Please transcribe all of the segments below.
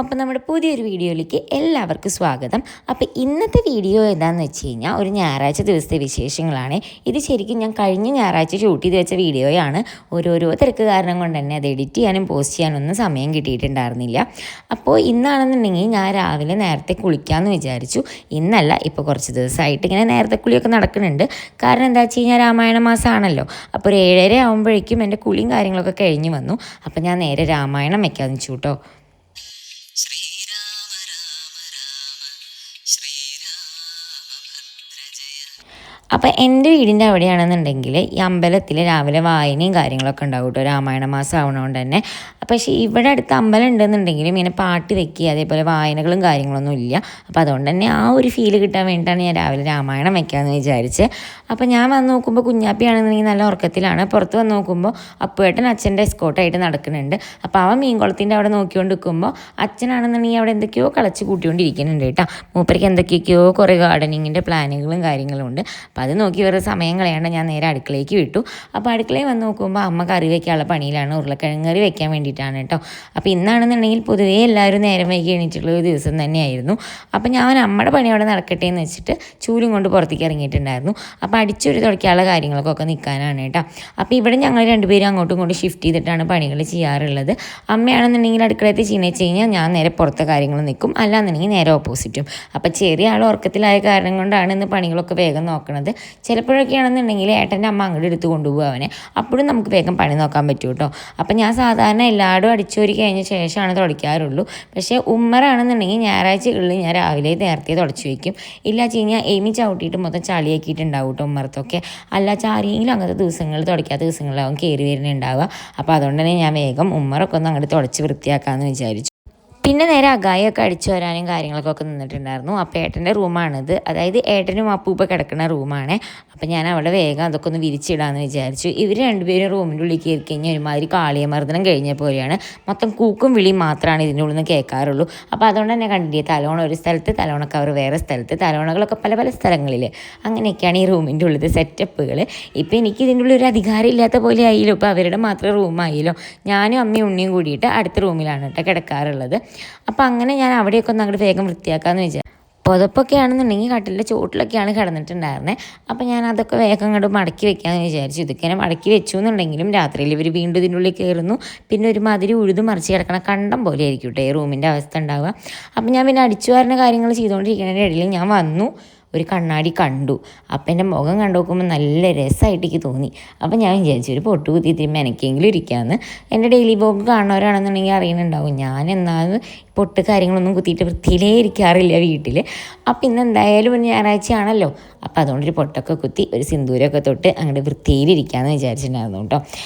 അപ്പോൾ നമ്മുടെ പുതിയൊരു വീഡിയോയിലേക്ക് എല്ലാവർക്കും സ്വാഗതം. അപ്പോൾ ഇന്നത്തെ വീഡിയോ എന്താണെന്ന് വെച്ച് കഴിഞ്ഞാൽ ഒരു ഞായറാഴ്ച ദിവസത്തെ വിശേഷങ്ങളാണ്. ഇത് ശരിക്കും ഞാൻ കഴിഞ്ഞ ഞായറാഴ്ച ഷൂട്ട് ചെയ്ത് വെച്ച വീഡിയോയാണ്. ഓരോരോ തിരക്ക് കാരണം കൊണ്ട് തന്നെ അത് എഡിറ്റ് ചെയ്യാനും പോസ്റ്റ് ചെയ്യാനൊന്നും സമയം കിട്ടിയിട്ടുണ്ടായിരുന്നില്ല. അപ്പോൾ ഇന്നാണെന്നുണ്ടെങ്കിൽ ഞാൻ രാവിലെ നേരത്തെ കുളിക്കാമെന്ന് വിചാരിച്ചു. ഇന്നല്ല, ഇപ്പോൾ കുറച്ച് ദിവസമായിട്ട് ഇങ്ങനെ നേരത്തെ കുളിയൊക്കെ നടക്കുന്നുണ്ട്. കാരണം എന്താ വെച്ച് കഴിഞ്ഞാൽ രാമായണ മാസമാണല്ലോ. അപ്പോൾ ഒരു 7:30 ആകുമ്പോഴേക്കും എൻ്റെ കുളിയും കാര്യങ്ങളൊക്കെ കഴിഞ്ഞ് വന്നു. അപ്പോൾ ഞാൻ നേരെ രാമായണം വെക്കാമെന്ന് വെച്ചു കേട്ടോ. അപ്പോൾ എൻ്റെ വീടിൻ്റെ അവിടെയാണെന്നുണ്ടെങ്കിൽ ഈ അമ്പലത്തിൽ രാവിലെ വായനയും കാര്യങ്ങളൊക്കെ ഉണ്ടാവും കേട്ടോ, രാമായണ മാസം ആവണതുകൊണ്ട് തന്നെ. പക്ഷേ ഇവിടെ അടുത്ത് അമ്പലം ഉണ്ടെന്നുണ്ടെങ്കിലും ഇങ്ങനെ പാട്ട് വെക്കുക അതേപോലെ വായനകളും കാര്യങ്ങളൊന്നും ഇല്ല. അപ്പോൾ അതുകൊണ്ട് തന്നെ ആ ഒരു ഫീല് കിട്ടാൻ വേണ്ടിയിട്ടാണ് ഞാൻ രാവിലെ രാമായണം വെക്കാമെന്ന് വിചാരിച്ച്. അപ്പോൾ ഞാൻ വന്ന് നോക്കുമ്പോൾ കുഞ്ഞാപ്പിയാണെന്നുണ്ടെങ്കിൽ നല്ല ഉറക്കത്തിലാണ്. പുറത്ത് വന്ന് നോക്കുമ്പോൾ അപ്പുവേട്ടൻ അച്ഛൻ്റെ എസ്കോട്ടായിട്ട് നടക്കുന്നുണ്ട്. അപ്പോൾ അവൻ മീൻകുളത്തിൻ്റെ അവിടെ നോക്കിക്കൊണ്ട് നിൽക്കുമ്പോൾ അച്ഛനാണെന്നുണ്ടെങ്കിൽ അവിടെ എന്തൊക്കെയോ കളച്ച് കൂട്ടിക്കൊണ്ടിരിക്കുന്നുണ്ട് കേട്ടോ. മൂപ്പർക്ക് എന്തൊക്കെയൊക്കെയോ കുറേ ഗാർഡനിങ്ങിൻ്റെ പ്ലാനുകളും കാര്യങ്ങളും ഉണ്ട്. അപ്പോൾ അത് നോക്കി വേറെ സമയം കളയാണ്ട് ഞാൻ നേരെ അടുക്കളയ്ക്ക് വിട്ടു. അപ്പോൾ അടുക്കളയിൽ വന്ന് നോക്കുമ്പോൾ അമ്മ കറി വയ്ക്കാനുള്ള പണിയിലാണ്. ഉരുളക്കിഴങ്ങ് കറി വെക്കാൻ വേണ്ടിയിട്ടാണ് കേട്ടോ. അപ്പോൾ ഇന്നാണെന്നുണ്ടെങ്കിൽ പൊതുവേ എല്ലാവരും നേരം വൈകി എണീറ്റുള്ള ഒരു ദിവസം തന്നെയായിരുന്നു. അപ്പോൾ ഞാൻ അമ്മയുടെ പണി അവിടെ നടക്കട്ടെ എന്ന് വെച്ചിട്ട് ചൂലും കൊണ്ട് പുറത്തേക്ക് ഇറങ്ങിയിട്ടുണ്ടായിരുന്നു. അപ്പോൾ അടിച്ചൊരു തുടക്കാനുള്ള കാര്യങ്ങൾക്കൊക്കെ നിൽക്കാനാണ് കേട്ടോ. അപ്പോൾ ഇവിടെ ഞങ്ങൾ രണ്ടുപേരും അങ്ങോട്ടും ഇങ്ങോട്ടും ഷിഫ്റ്റ് ചെയ്തിട്ടാണ് പണികൾ ചെയ്യാറുള്ളത്. അമ്മയാണെന്നുണ്ടെങ്കിൽ അടുക്കളയത്ത് ചെയ്യുന്ന വെച്ച് കഴിഞ്ഞാൽ ഞാൻ നേരെ പുറത്തെ കാര്യങ്ങൾ നിൽക്കും, അല്ലാന്നുണ്ടെങ്കിൽ നേരെ ഓപ്പോസിറ്റും. അപ്പോൾ ചെറിയ ആൾ ഉറക്കത്തിലായ കാരണം കൊണ്ടാണ് ഇന്ന് പണികളൊക്കെ വേഗം നോക്കണത്. ചിലപ്പോഴൊക്കെ ആണെന്നുണ്ടെങ്കിൽ ഏട്ടൻ്റെ അമ്മ അങ്ങോട്ട് എടുത്ത് കൊണ്ടുപോകും അവനെ. അപ്പോഴും നമുക്ക് വേഗം പണി നോക്കാൻ പറ്റും കേട്ടോ. അപ്പം ഞാൻ സാധാരണ എല്ലാവരും അടിച്ചോരി കഴിഞ്ഞ ശേഷമാണ് തുടയ്ക്കാറുള്ളൂ. പക്ഷേ ഉമ്മറാണെന്നുണ്ടെങ്കിൽ ഞായറാഴ്ചകളിൽ ഞാൻ രാവിലെ നേരത്തെ തുടച്ച് വയ്ക്കും. ഇല്ല വെച്ച് കഴിഞ്ഞാൽ എമി ചവിട്ടിയിട്ട് മൊത്തം ചളിയാക്കിയിട്ടുണ്ടാവും കേട്ടോ ഉമ്മറത്തൊക്കെ. അല്ല ആരെങ്കിലും അങ്ങനത്തെ ദിവസങ്ങളിൽ തുടയ്ക്കാത്ത ദിവസങ്ങളിലാവും കയറി വരുന്നുണ്ടാവുക. അപ്പോൾ അതുകൊണ്ട് തന്നെ ഞാൻ വേഗം ഉമ്മറൊക്കെ ഒന്ന് അങ്ങോട്ട് തുടച്ച് വൃത്തിയാക്കാമെന്ന് വിചാരിച്ചു. പിന്നെ നേരെ അകായൊക്കെ അടിച്ചു വരാനും കാര്യങ്ങൾക്കൊക്കെ നിന്നിട്ടുണ്ടായിരുന്നു. അപ്പോൾ ഏട്ടൻ്റെ റൂമാണിത്, അതായത് ഏട്ടനും അപ്പൂപ്പ കിടക്കുന്ന റൂമാണ്. അപ്പം ഞാൻ അവിടെ വേഗം അതൊക്കെ ഒന്ന് വിരിച്ചിടാമെന്ന് വിചാരിച്ചു. ഇവർ രണ്ടുപേരും റൂമിൻ്റെ ഉള്ളിൽ കയറി കഴിഞ്ഞാൽ ഒരുമാതിരി കാളിയമർദ്ദനം കഴിഞ്ഞ പോലെയാണ്. മൊത്തം കൂക്കും വിളിയും മാത്രമാണ് ഇതിൻ്റെ ഉള്ളിൽ നിന്ന് കേൾക്കാറുള്ളൂ. അപ്പോൾ അതുകൊണ്ട് തന്നെ കണ്ടില്ലേ, തലോണ ഒരു സ്ഥലത്ത്, തലോണ കവർ വേറെ സ്ഥലത്ത്, തലോണകളൊക്കെ പല പല സ്ഥലങ്ങളിൽ. അങ്ങനെയൊക്കെയാണ് ഈ റൂമിൻ്റെ ഉള്ളിൽ സെറ്റപ്പുകൾ. ഇപ്പോൾ എനിക്ക് ഇതിൻ്റെ ഉള്ളിൽ ഒരു അധികാരം ഇല്ലാത്ത പോലെ ആയില്ലോ. ഇപ്പോൾ അവരുടെ മാത്രം റൂമായില്ലോ. ഞാനും അമ്മയും ഉണ്ണിയും കൂടിയിട്ട് അടുത്ത റൂമിലാണ് കേട്ടോ കിടക്കാറുള്ളത്. അപ്പോൾ അങ്ങനെ ഞാൻ അവിടെയൊക്കെ ഒന്ന് അങ്ങോട്ട് വേഗം വൃത്തിയാക്കാമെന്ന് വിചാരിച്ചു. പുതപ്പൊക്കെ ആണെന്നുണ്ടെങ്കിൽ കട്ടിലിൻ്റെ ചോട്ടിലൊക്കെയാണ് കിടന്നിട്ടുണ്ടായിരുന്നത്. അപ്പോൾ ഞാൻ അതൊക്കെ വേഗം അങ്ങോട്ട് മടക്കി വെക്കാമെന്ന് വിചാരിച്ചു. ഇതൊക്കെ മടക്കി വെച്ചു എന്നുണ്ടെങ്കിലും രാത്രിയിൽ ഇവർ വീണ്ടും ഇതിൻ്റെ ഉള്ളിൽ കയറുന്നു. പിന്നെ ഒരുമാതിരി ഉഴുതു മറിച്ച് കിടക്കണ കണ്ടം പോലെ ആയിരിക്കും കേട്ടോ ഈ റൂമിൻ്റെ അവസ്ഥ ഉണ്ടാവുക. അപ്പോൾ ഞാൻ പിന്നെ അടിച്ചു വരുന്ന കാര്യങ്ങൾ ചെയ്തുകൊണ്ടിരിക്കുന്നതിൻ്റെ ഇടയിൽ ഞാൻ വന്നു ഒരു കണ്ണാടി കണ്ടു. അപ്പം എൻ്റെ മുഖം കണ്ടു നോക്കുമ്പോൾ നല്ല രസമായിട്ട് എനിക്ക് തോന്നി. അപ്പം ഞാൻ വിചാരിച്ചു ഒരു പൊട്ട് കുത്തിയിട്ട് മെനക്കെങ്കിലും ഇരിക്കാമെന്ന്. എൻ്റെ ഡെയിലി ബ്ലോഗ് കാണുന്നവരാണെന്നുണ്ടെങ്കിൽ അറിയുന്നുണ്ടാവും, ഞാൻ എന്നാലും പൊട്ട് കാര്യങ്ങളൊന്നും കുത്തിയിട്ട് വൃത്തിയിലേ ഇരിക്കാറില്ല വീട്ടിൽ. അപ്പം ഇന്ന് എന്തായാലും ഒരു ഞായറാഴ്ചയാണല്ലോ. അപ്പോൾ അതുകൊണ്ടൊരു പൊട്ടൊക്കെ കുത്തി ഒരു സിന്ദൂരമൊക്കെ തൊട്ട് അങ്ങോട്ട് വൃത്തിയിലിരിക്കാമെന്ന് വിചാരിച്ചിട്ടുണ്ടായിരുന്നു കേട്ടോ.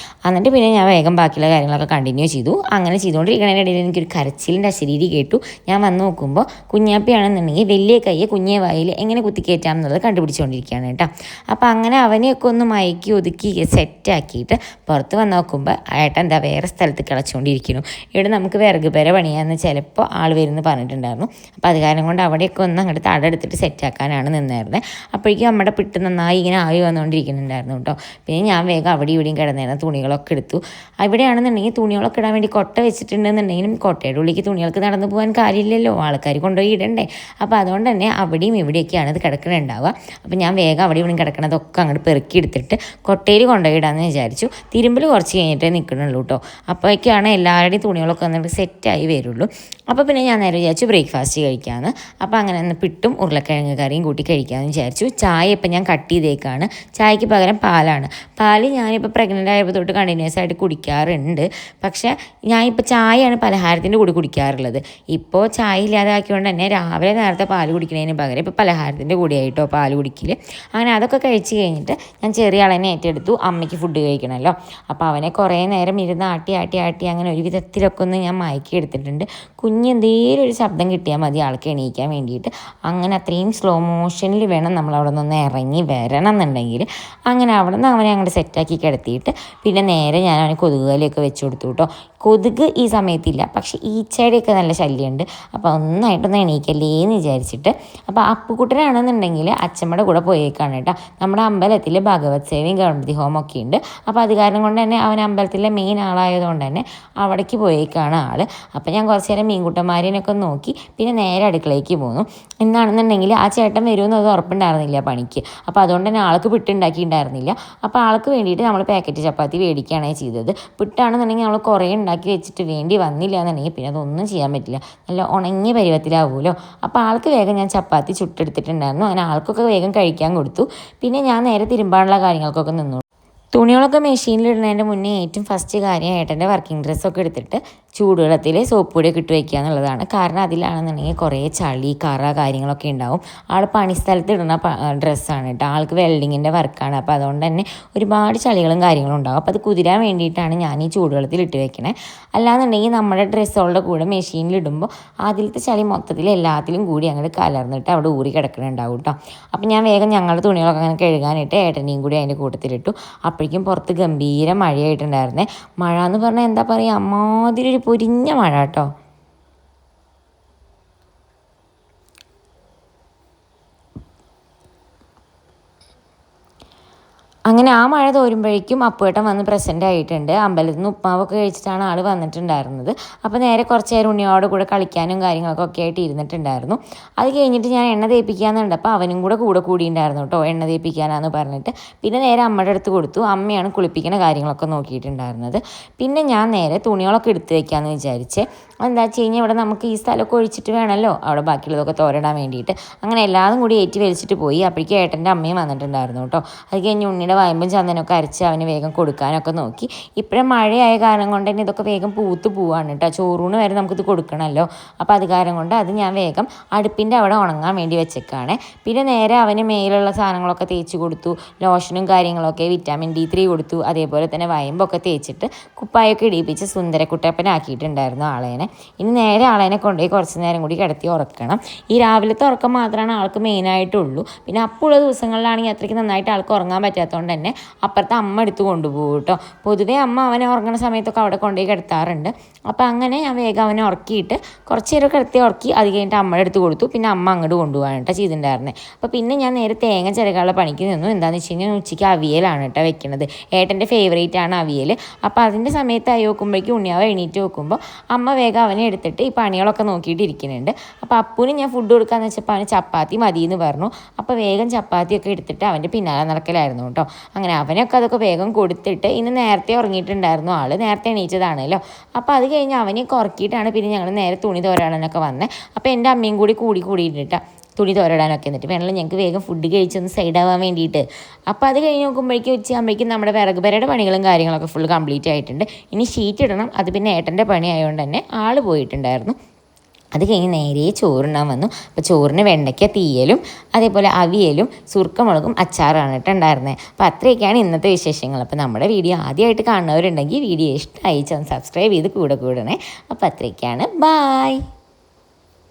എന്നിട്ട് പിന്നെ ഞാൻ വേഗം ബാക്കിയുള്ള കാര്യങ്ങളൊക്കെ കണ്ടിന്യൂ ചെയ്തു. അങ്ങനെ ചെയ്തുകൊണ്ടിരിക്കുന്നതിൻ്റെ ഇടയിൽ എനിക്കൊരു കരച്ചിലിൻ്റെ അശരീരി കേട്ടു. ഞാൻ വന്ന് നോക്കുമ്പോൾ കുഞ്ഞാപ്പിയാണെന്നുണ്ടെങ്കിൽ വലിയ കയ്യെ കുഞ്ഞേ വായിൽ എങ്ങനെ കുത്തിക്കയറ്റാം എന്നുള്ളത് കണ്ടുപിടിച്ചുകൊണ്ടിരിക്കുകയാണ് കേട്ടോ. അപ്പോൾ അങ്ങനെ അവനെയൊക്കെ ഒന്ന് മയക്കി ഒതുക്കി സെറ്റാക്കിയിട്ട് പുറത്ത് വന്ന് നോക്കുമ്പോൾ ഏട്ടൻ എന്താ വേറെ സ്ഥലത്ത് കിളച്ചുകൊണ്ടിരിക്കുന്നു. ഇവിടെ നമുക്ക് വിറക് പേര പണിയാന്ന് ചിലപ്പോൾ ആൾ വരുമെന്ന് പറഞ്ഞിട്ടുണ്ടായിരുന്നു. അപ്പോൾ അത് കാരണം കൊണ്ട് അവിടെയൊക്കെ ഒന്ന് അങ്ങോട്ട് തടെടുത്തിട്ട് സെറ്റാക്കാനാണ് നിന്നായിരുന്നത്. അപ്പോഴേക്കും നമ്മുടെ പിട്ട് നന്നായി ഇങ്ങനെ ആയി വന്നുകൊണ്ടിരിക്കുന്നുണ്ടായിരുന്നു കേട്ടോ. പിന്നെ ഞാൻ വേഗം അവിടെ ഇവിടെയും കിടന്നിരുന്ന തുണികളൊക്കെ എടുത്തു. അവിടെയാണെന്നുണ്ടെങ്കിൽ തുണികളൊക്കെ ഇടാൻ വേണ്ടി കൊട്ട വെച്ചിട്ടുണ്ടെന്നുണ്ടെങ്കിലും കൊട്ടയുടെ ഉള്ളിലേക്ക് തുണികൾക്ക് നടന്നു പോകാൻ കാര്യമില്ലല്ലോ, ആൾക്കാർ കൊണ്ടുപോയി ഇടണ്ടേ. അപ്പോൾ അതുകൊണ്ട് തന്നെ അവിടെയും ഇവിടെയൊക്കെയാണ് ഇത് കിടക്കണുണ്ടാവുക. അപ്പോൾ ഞാൻ വേഗം അവിടെ ഇവിടെ കിടക്കണതൊക്കെ അങ്ങോട്ട് പെറുക്കി എടുത്തിട്ട് കൊട്ടയിൽ കൊണ്ടുപോയി ഇടാമെന്ന് വിചാരിച്ചു. തിരുമ്പൽ കുറച്ച് കഴിഞ്ഞിട്ടേ നിൽക്കണുള്ളൂ കേട്ടോ. അപ്പോഴേക്കാണ് എല്ലാവരുടെയും തുണികളൊക്കെ വന്നിട്ട് സെറ്റായി വരുള്ളൂ. അപ്പോൾ പിന്നെ ഞാൻ നേരെ വിചാരിച്ചു ബ്രേക്ക്ഫാസ്റ്റ് കഴിക്കാമെന്ന്. അപ്പോൾ അങ്ങനെ ഒന്ന് പിട്ടും ഉരുളക്കിഴങ്ങ് കറിയും കൂട്ടി കഴിക്കാമെന്ന് വിചാരിച്ചു. ചായ ഇപ്പം ഞാൻ കട്ട് ചെയ്തേക്കാണ്. ചായക്ക് പകരം പാലാണ്. പാല് ഞാനിപ്പോൾ പ്രഗ്നൻ്റ് ആയപ്പോൾ തൊട്ട് കണ്ടിന്യൂസ് ആയിട്ട് കുടിക്കാറുണ്ട്. പക്ഷേ ഞാനിപ്പോൾ ചായയാണ് പലഹാരത്തിൻ്റെ കൂടി കുടിക്കാറുള്ളത്. ഇപ്പോൾ ചായ ഇല്ലാതാക്കിയതുകൊണ്ട് തന്നെ രാവിലെ നേരത്തെ പാല് കുടിക്കുന്നതിന് പകരം ഇപ്പോൾ പലഹാരത്തിൻ്റെ കൂടിയായിട്ടോ പാല് കുടിക്കൽ. അങ്ങനെ അതൊക്കെ കഴിച്ച് കഴിഞ്ഞിട്ട് ഞാൻ ചെറിയ ആളെന്നെ ഏറ്റെടുത്തു. അമ്മയ്ക്ക് ഫുഡ് കഴിക്കണമല്ലോ. അപ്പോൾ അവനെ കുറേ നേരം ഇരുന്ന് ആട്ടി ആട്ടി ആട്ടി അങ്ങനെ ഒരു വിധത്തിലൊക്കെ ഒന്ന് ഞാൻ മയക്കി എടുത്തിട്ടുണ്ട്. കുഞ്ഞ് എന്തെങ്കിലും ഒരു ശബ്ദം കിട്ടിയാൽ മതി ആൾക്ക് എണീക്കാൻ വേണ്ടിയിട്ട്. അങ്ങനെ അത്രയും സ്ലോ മോഷനിൽ വേണം നമ്മൾ അവിടെ നിന്ന് ഇറങ്ങി വരണം എന്നുണ്ടെങ്കിൽ. അങ്ങനെ അവിടെ നിന്ന് അവനെ അങ്ങോട്ട് സെറ്റാക്കി കിടത്തിയിട്ട് പിന്നെ നേരെ ഞാൻ അവന് കൊതുകുകലൊക്കെ വെച്ച് കൊടുത്തു കേട്ടോ. കൊതുക് ഈ സമയത്തില്ല, പക്ഷേ ഈച്ചയുടെയൊക്കെ നല്ല ശല്യമുണ്ട്. അപ്പോൾ ഒന്നായിട്ടൊന്ന് എണീക്കല്ലേ എന്ന് വിചാരിച്ചിട്ട്. അപ്പോൾ അപ്പുക്കുട്ടനാണെന്നുണ്ടെങ്കിൽ അച്ഛമ്മയുടെ കൂടെ പോയേക്കാണ് കേട്ടോ. നമ്മുടെ അമ്പലത്തിൽ ഭഗവത് സേവയും ഗണപതി ഹോമൊക്കെ ഉണ്ട്. അപ്പോൾ അത് കാരണം കൊണ്ട് തന്നെ അവൻ അമ്പലത്തിലെ മെയിൻ ആളായതുകൊണ്ട് തന്നെ അവിടേക്ക് പോയേക്കാണ് ആൾ. അപ്പോൾ ഞാൻ കുറച്ച് നേരം മീൻ മീൻകുട്ടന്മാരെയൊക്കെ നോക്കി പിന്നെ നേരെ അടുക്കളയ്ക്ക് പോന്നു. എന്താണെന്നുണ്ടെങ്കിൽ ആ ചേട്ടൻ വരുമെന്ന് അത് ഉറപ്പുണ്ടായിരുന്നില്ല പണിക്ക്. അപ്പോൾ അതുകൊണ്ട് തന്നെ ആൾക്ക് പിട്ടുണ്ടാക്കിയിട്ടുണ്ടായിരുന്നില്ല. അപ്പോൾ ആൾക്ക് വേണ്ടിയിട്ട് നമ്മൾ പാക്കറ്റ് ചപ്പാത്തി മേടിക്കുകയാണ് ചെയ്തത്. പിട്ടാണെന്നുണ്ടെങ്കിൽ നമ്മൾ കുറേ ഉണ്ടാക്കി വെച്ചിട്ട് വേണ്ടി വന്നില്ല എന്നുണ്ടെങ്കിൽ പിന്നെ അതൊന്നും ചെയ്യാൻ പറ്റില്ല, നല്ല ഉണങ്ങിയ പരുവത്തിലാവുമല്ലോ. അപ്പോൾ ആൾക്ക് വേഗം ഞാൻ ചപ്പാത്തി ചുട്ടെടുത്തിട്ടുണ്ടായിരുന്നു. അങ്ങനെ ആൾക്കൊക്കെ വേഗം കഴിക്കാൻ കൊടുത്തു. പിന്നെ ഞാൻ നേരെ തിരുമ്പാനുള്ള കാര്യങ്ങൾക്കൊക്കെ നിന്നു. തുണികളൊക്കെ മെഷീനിലിടുന്നതിൻ്റെ മുന്നേ ഏറ്റവും ഫസ്റ്റ് കാര്യം ഏട്ടൻ്റെ വർക്കിംഗ് ഡ്രസ്സൊക്കെ എടുത്തിട്ട് ചൂടുവെള്ളത്തിൽ സോപ്പ് പൊടിയൊക്കെ ഇട്ട് വയ്ക്കുക എന്നുള്ളതാണ്. കാരണം അതിലാണെന്നുണ്ടെങ്കിൽ കുറേ ചളി കറ കാര്യങ്ങളൊക്കെ ഉണ്ടാവും. ആൾ പണിസ്ഥലത്ത് ഇടുന്ന ഡ്രസ്സാണ് കേട്ടോ, ആൾക്ക് വെൽഡിങ്ങിൻ്റെ വർക്കാണ്. അപ്പോൾ അതുകൊണ്ട് തന്നെ ഒരുപാട് ചളികളും കാര്യങ്ങളും ഉണ്ടാവും. അപ്പോൾ അത് കുതിരാൻ വേണ്ടിയിട്ടാണ് ഞാൻ ഈ ചൂടുവെള്ളത്തിൽ ഇട്ട് വെക്കണേ. അല്ലാന്നുണ്ടെങ്കിൽ നമ്മുടെ ഡ്രസ്സുകളുടെ കൂടെ മെഷീനിലിടുമ്പോൾ അതിലത്തെ ചളി മൊത്തത്തിൽ എല്ലാത്തിലും കൂടി അങ്ങോട്ട് കലർന്നിട്ട് അവിടെ ഊറി കിടക്കുന്നുണ്ടാവും കേട്ടോ. അപ്പോൾ ഞാൻ വേഗം ഞങ്ങളുടെ തുണികളൊക്കെ അങ്ങനെ കഴുകാനായിട്ട് ഏട്ടനെയും കൂടി അതിൻ്റെ കൂട്ടത്തിലിട്ടു. അപ്പോഴേക്കും പുറത്ത് ഗംഭീര മഴയായിട്ടുണ്ടായിരുന്നേ. മഴ എന്ന് പറഞ്ഞാൽ എന്താ പറയുക, അമ്മാതിരി ഒരു പൊരിഞ്ഞ മഴ കേട്ടോ. അങ്ങനെ ആ മഴ തോരുമ്പോഴേക്കും അപ്പുവേട്ടൻ വന്ന് പ്രസൻ്റ് ആയിട്ടുണ്ട്. അമ്പലത്തിൽ നിന്ന് ഉപ്പാവൊക്കെ കഴിച്ചിട്ടാണ് ആൾ വന്നിട്ടുണ്ടായിരുന്നത്. അപ്പോൾ നേരെ കുറച്ച് നേരം ഉണ്ണിയോട് കൂടെ കളിക്കാനും കാര്യങ്ങൾക്കൊക്കെ ആയിട്ട് ഇരുന്നിട്ടുണ്ടായിരുന്നു. അത് കഴിഞ്ഞിട്ട് ഞാൻ എണ്ണ തേപ്പിക്കാന്നുണ്ട്. അപ്പോൾ അവനും കൂടെ കൂടിയിട്ടുണ്ടായിരുന്നു കേട്ടോ, എണ്ണ തേപ്പിക്കാനാന്ന് പറഞ്ഞിട്ട്. പിന്നെ നേരെ അമ്മയുടെ അടുത്ത് കൊടുത്തു. അമ്മയാണ് കുളിപ്പിക്കുന്ന കാര്യങ്ങളൊക്കെ നോക്കിയിട്ടുണ്ടായിരുന്നത്. പിന്നെ ഞാൻ നേരെ തുണികളൊക്കെ എടുത്ത് വയ്ക്കാമെന്ന് വിചാരിച്ച്. എന്താ വെച്ച് കഴിഞ്ഞാൽ ഇവിടെ നമുക്ക് ഈ സ്ഥലമൊക്കെ ഒഴിച്ചിട്ട് വേണമല്ലോ അവിടെ ബാക്കിയുള്ളതൊക്കെ തോരിടാൻ വേണ്ടിയിട്ട്. അങ്ങനെ എല്ലാതും കൂടി ഏറ്റി വലിച്ചിട്ട് പോയി. അപ്പോഴേക്കും ഏട്ടൻ്റെ അമ്മയും വന്നിട്ടുണ്ടായിരുന്നു കേട്ടോ. അത് കഴിഞ്ഞ് ഉണ്ണിയുടെ വയമ്പും ചന്ദനമൊക്കെ അരച്ച് അവന് വേഗം കൊടുക്കാനൊക്കെ നോക്കി. ഇപ്പോഴും മഴയായ കാരണം കൊണ്ട് തന്നെ ഇതൊക്കെ വേഗം പൂത്ത് പോവാണ് കേട്ടോ. ചോറൂണ് വരെ നമുക്കിത് കൊടുക്കണമല്ലോ. അപ്പോൾ അത് കാരണം കൊണ്ട് അത് ഞാൻ വേഗം അടുപ്പിൻ്റെ അവിടെ ഉണങ്ങാൻ വേണ്ടി വെച്ചേക്കാണ്. പിന്നെ നേരെ അവന് മേലുള്ള സാധനങ്ങളൊക്കെ തേച്ച് കൊടുത്തു. ലോഷനും കാര്യങ്ങളൊക്കെ വിറ്റാമിൻ D3 കൊടുത്തു. അതേപോലെ തന്നെ വയമ്പൊക്കെ തേച്ചിട്ട് കുപ്പായൊക്കെ ഇടിപ്പിച്ച് സുന്ദരക്കുട്ടപ്പനാക്കിയിട്ടുണ്ടായിരുന്നു ആളേനെ. ഇനി നേരെ ആളേനെ കൊണ്ടുപോയി കുറച്ച് നേരം കൂടി കിടത്തി ഉറക്കണം. ഈ രാവിലത്തെ ഉറക്കം മാത്രമാണ് ആൾക്ക് മെയിനായിട്ടുള്ളൂ. പിന്നെ അപ്പുള്ള ദിവസങ്ങളിലാണെങ്കിൽ അത്രയ്ക്ക് നന്നായിട്ട് ആൾക്ക് ഉറങ്ങാൻ പറ്റാത്തതുകൊണ്ട് തന്നെ അപ്പുറത്തെ അമ്മ എടുത്ത് കൊണ്ടുപോകും കേട്ടോ. പൊതുവേ അമ്മ അവനെ ഉറങ്ങുന്ന സമയത്തൊക്കെ അവിടെ കൊണ്ടുപോയി കിടത്താറുണ്ട്. അപ്പോൾ അങ്ങനെ ഞാൻ വേഗം അവനെ ഉറക്കിയിട്ട് കുറച്ച് നേരം കിടത്തി ഉറക്കി. അത് കഴിഞ്ഞിട്ട് അമ്മയുടെ അടുത്ത് കൊടുത്തു. പിന്നെ അമ്മ അങ്ങോട്ട് കൊണ്ടുപോകാൻ കേട്ടോ ചെയ്തിട്ടുണ്ടായിരുന്നത്. അപ്പോൾ പിന്നെ ഞാൻ നേരെ തേങ്ങ ചിരകാനുള്ള പണിക്ക് നിന്നു. എന്താണെന്ന് വെച്ച് കഴിഞ്ഞാൽ ഉച്ചയ്ക്ക് അവിയലാണ് കേട്ടോ വെക്കുന്നത്. ഏട്ടൻ്റെ ഫേവറേറ്റ് ആണ് അവിയൽ. അപ്പോൾ അതിൻ്റെ സമയത്തായി നോക്കുമ്പോഴേക്കും ഉണ്ണിയാവ് എണീറ്റ് നോക്കുമ്പോൾ അമ്മ വേഗം അവനെ എടുത്തിട്ട് ഈ പണികളൊക്കെ നോക്കിയിട്ട് ഇരിക്കുന്നുണ്ട്. അപ്പോൾ അപ്പൂന് ഞാൻ ഫുഡ് കൊടുക്കാമെന്ന് വെച്ചപ്പോൾ അവന് ചപ്പാത്തി മതി എന്ന് പറഞ്ഞു. അപ്പോൾ വേഗം ചപ്പാത്തിയൊക്കെ എടുത്തിട്ട് അവൻ്റെ പിന്നാലെ നടക്കലായിരുന്നു കേട്ടോ. അങ്ങനെ അവനൊക്കെ അതൊക്കെ വേഗം കൊടുത്തിട്ട് ഇന്ന് നേരത്തെ ഉറങ്ങിയിട്ടുണ്ടായിരുന്നു ആൾ, നേരത്തെ എണീറ്റതാണല്ലോ. അപ്പോൾ അത് കഴിഞ്ഞ് അവനെയൊക്കെ ഉറക്കിയിട്ടാണ് പിന്നെ ഞങ്ങൾ നേരെ തുണി തോരാടാനൊക്കെ വന്നത്. അപ്പോൾ എൻ്റെ അമ്മയും കൂടിയിട്ടിട്ടാ തുണി തോരടാനൊക്കെ. എന്നിട്ട് വേണമെങ്കിൽ ഞങ്ങൾക്ക് വേഗം ഫുഡ് കഴിച്ചൊന്ന് സൈഡാവാൻ വേണ്ടിയിട്ട്. അപ്പോൾ അത് കഴിഞ്ഞ് നോക്കുമ്പോഴേക്കും ഉച്ചയാകുമ്പോഴേക്കും നമ്മുടെ വിറക് പെരയുടെ പണികളും കാര്യങ്ങളൊക്കെ ഫുൾ കംപ്ലീറ്റ് ആയിട്ടുണ്ട്. ഇനി ഷീറ്റ് ഇടണം. അത് പിന്നെ ഏട്ടൻ്റെ പണി ആയതുകൊണ്ട് തന്നെ ആൾ പോയിട്ടുണ്ടായിരുന്നു. അത് കഴിഞ്ഞ് നേരെ ചോറുണ്ണാൻ വന്നു. അപ്പോൾ ചോറിന് വെണ്ടയ്ക്ക തീയലും അതേപോലെ അവിയലും സുർക്കമുളകും അച്ചാറാണ് കേട്ടോ ഉണ്ടായിരുന്നത്. അപ്പോൾ അത്രയൊക്കെയാണ് ഇന്നത്തെ വിശേഷങ്ങൾ. അപ്പോൾ നമ്മുടെ വീഡിയോ ആദ്യമായിട്ട് കാണുന്നവരുണ്ടെങ്കിൽ വീഡിയോ ഇഷ്ടമായി സബ്സ്ക്രൈബ് ചെയ്ത് കൂടണേ. അപ്പോൾ അത്രയൊക്കെയാണ്. ബായ്.